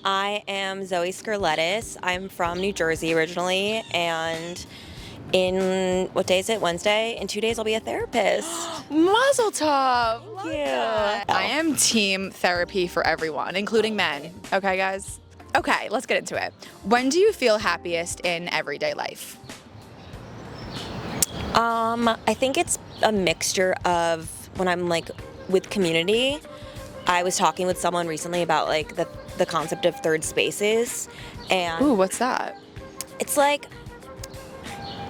I am Zoe Scarlettis. I'm from New Jersey originally, and in, what day is it? Wednesday? In 2 days, I'll be a therapist. Mazel tov! Thank Love you. that. I am team therapy for everyone, including men. Okay, guys? Okay, let's get into it. When do you feel happiest in everyday life? I think it's a mixture of when I'm like with community. I was talking with someone recently about like the concept of third spaces, and Ooh, what's that? it's like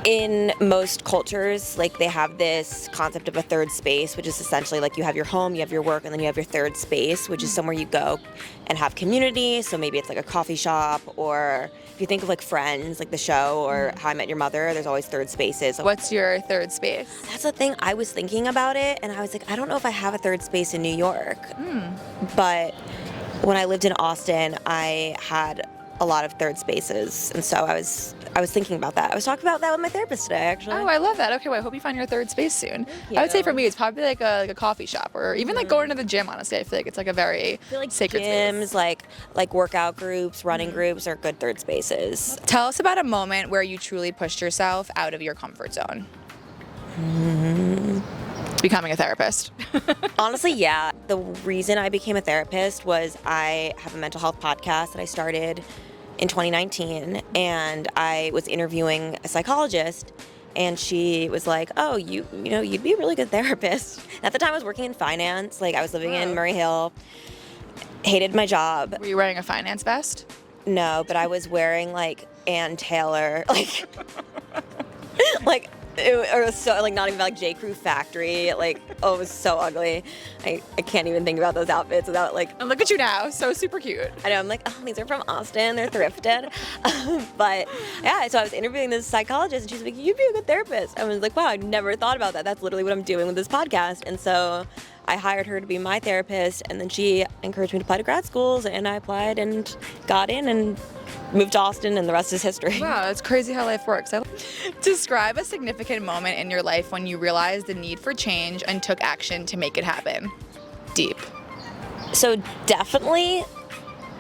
in most cultures, like they have this concept of a third space, which is essentially like you have your home, you have your work, and then you have your third space, which is somewhere you go and have community. So maybe it's like a coffee shop, or if you think of like Friends, like the show, or How I Met Your Mother, there's always third spaces. What's your third space? That's the thing. I was thinking about it, and I was like, I don't know if I have a third space in New York. But when I lived in Austin, I had a lot of third spaces, and so I was thinking about that. I was talking about that with my therapist today, actually. Oh, I love that. Okay, well, I hope you find your third space soon. you. I would say for me, it's probably like a coffee shop, or even like going to the gym. Honestly, I feel like it's like a very I feel like sacred gyms, space. like workout groups, running groups are good third spaces. Tell us about a moment where you truly pushed yourself out of your comfort zone. Becoming a therapist. Honestly, yeah. The reason I became a therapist was I have a mental health podcast that I started in 2019, and I was interviewing a psychologist, and she was like, "Oh, you know, you'd be a really good therapist." At the time, I was working in finance. Like, I was living in Murray Hill. Hated my job. Were you wearing a finance vest? No, but I was wearing like Ann Taylor, like, like. It was so, like, not even like J. Crew Factory. Like, oh, it was so ugly. I can't even think about those outfits without, like... And look at you now, so super cute. I know, I'm like, oh, these are from Austin. They're thrifted. But, yeah, so I was interviewing this psychologist, and she's like, you'd be a good therapist. I was like, wow, I never thought about that. That's literally what I'm doing with this podcast. And so I hired her to be my therapist, and then she encouraged me to apply to grad schools, and I applied and got in and moved to Austin, and the rest is history. Wow, it's crazy how life works. Describe a significant moment in your life when you realized the need for change and took action to make it happen. Deep. So definitely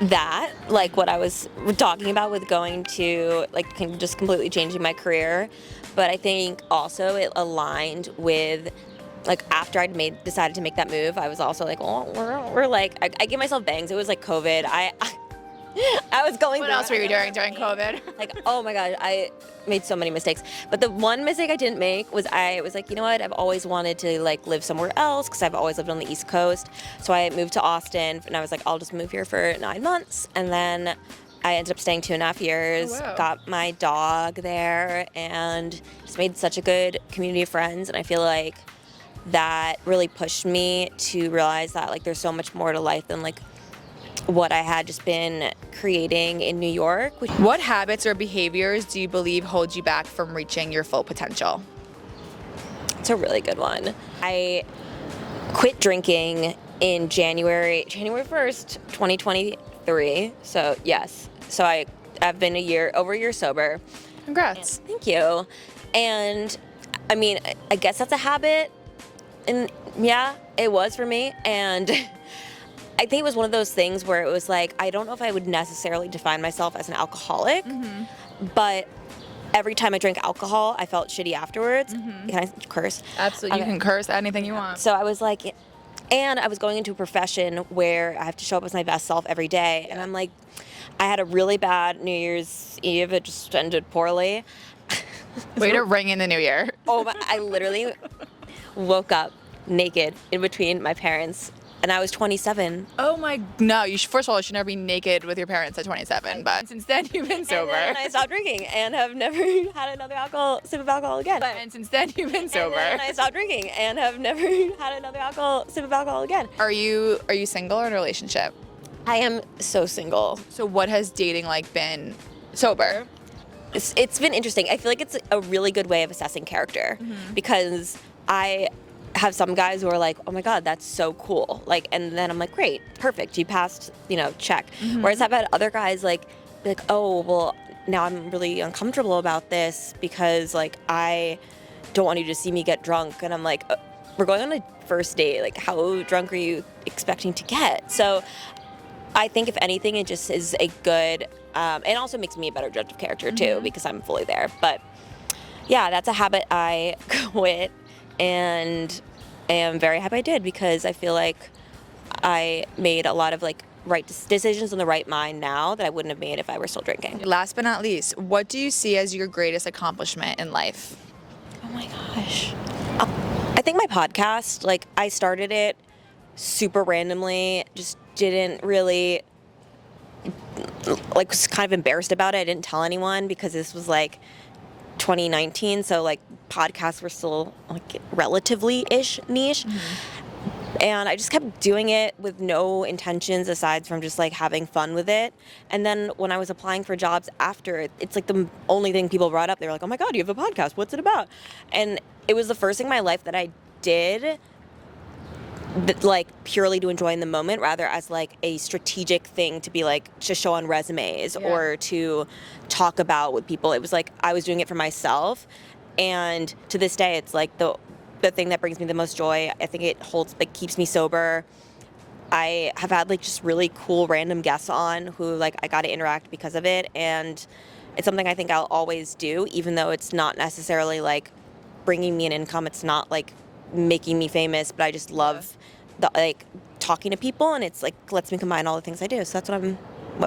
that, like what I was talking about with going to, like, just completely changing my career. But I think also it aligned with, like, after I'd decided to make that move, I was also like, well, we're like, I give myself bangs. It was like COVID. I was going. What else were you doing during COVID? Like, oh my God, I made so many mistakes. But the one mistake I didn't make was I was like, you know what? I've always wanted to like live somewhere else because I've always lived on the East Coast. So I moved to Austin, and I was like, I'll just move here for 9 months. And then I ended up staying 2.5 years, Oh, wow. got my dog there, and just made such a good community of friends. And I feel like that really pushed me to realize that like there's so much more to life than like what I had just been creating in New York. What habits or behaviors do you believe hold you back from reaching your full potential? It's a really good one. I quit drinking in January 1st, 2023. So yes. So I've been over a year sober. Congrats. Thank you. And I mean, I guess that's a habit. And yeah, it was for me. And I think it was one of those things where it was like, I don't know if I would necessarily define myself as an alcoholic, but every time I drank alcohol, I felt shitty afterwards. Can I curse? Absolutely. Okay. You can curse anything you want. So I was like, and I was going into a profession where I have to show up as my best self every day. And I'm like, I had a really bad New Year's Eve. It just ended poorly. Way to ring in the new year. I literally woke up naked in between my parents, and I was 27. Oh my, no, first of all, you should never be naked with your parents at 27, but since then you've been sober. And then I stopped drinking and have never had another sip of alcohol again. And since then you've been sober. And then I stopped drinking and have never had another sip of alcohol again. Are you single or in a relationship? I am so single. So what has dating like been sober? It's been interesting. I feel like it's a really good way of assessing character because I have some guys who are like, oh my God, that's so cool. Like, and then I'm like, great, perfect. You passed, check. Whereas I've had other guys like, oh, well, now I'm really uncomfortable about this because like, I don't want you to see me get drunk. And I'm like, we're going on a first date. Like, how drunk are you expecting to get? So I think if anything, it just is a good, it also makes me a better judge of character too, because I'm fully there. But yeah, that's a habit I quit and am very happy I did, because I feel like I made a lot of like right decisions in the right mind now that I wouldn't have made if I were still drinking. Last but not least, what do you see as your greatest accomplishment in life? Oh my gosh. I think my podcast, like I started it super randomly, just didn't really, like was kind of embarrassed about it. I didn't tell anyone because this was like 2019, so like podcasts were still like relatively-ish niche. And I just kept doing it with no intentions aside from just like having fun with it. And then when I was applying for jobs after, it's like the only thing people brought up. They were like, "Oh my God, you have a podcast. What's it about?" And it was the first thing in my life that I did like purely to enjoy in the moment, rather as like a strategic thing to be like to show on resumes or to talk about with people. It was like I was doing it for myself. And to this day, it's like the thing that brings me the most joy. I think it holds, like, keeps me sober. I have had like just really cool random guests on who like I got to interact because of it, and it's something I think I'll always do, even though it's not necessarily like bringing me an income. It's not like making me famous, but I just love the like talking to people, and it's like lets me combine all the things I do. So that's what I'm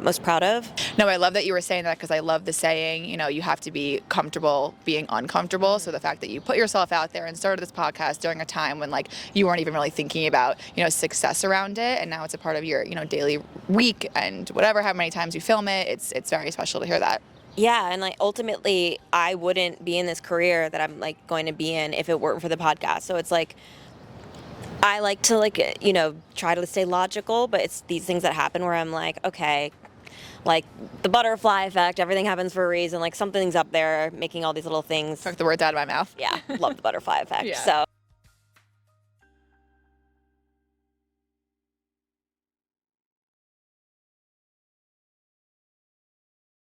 most proud of. No, I love that you were saying that, because I love the saying, you know, you have to be comfortable being uncomfortable. So the fact that you put yourself out there and started this podcast during a time when like you weren't even really thinking about, you know, success around it, and now it's a part of your, you know, daily week and whatever, how many times you film it, it's very special to hear that. Yeah, and like ultimately I wouldn't be in this career that I'm like going to be in if it weren't for the podcast. So it's like I like to like, you know, try to stay logical, but it's these things that happen where I'm like, okay, like the butterfly effect, everything happens for a reason, like something's up there making all these little things. Took the words out of my mouth. Yeah, love the butterfly effect. Yeah. So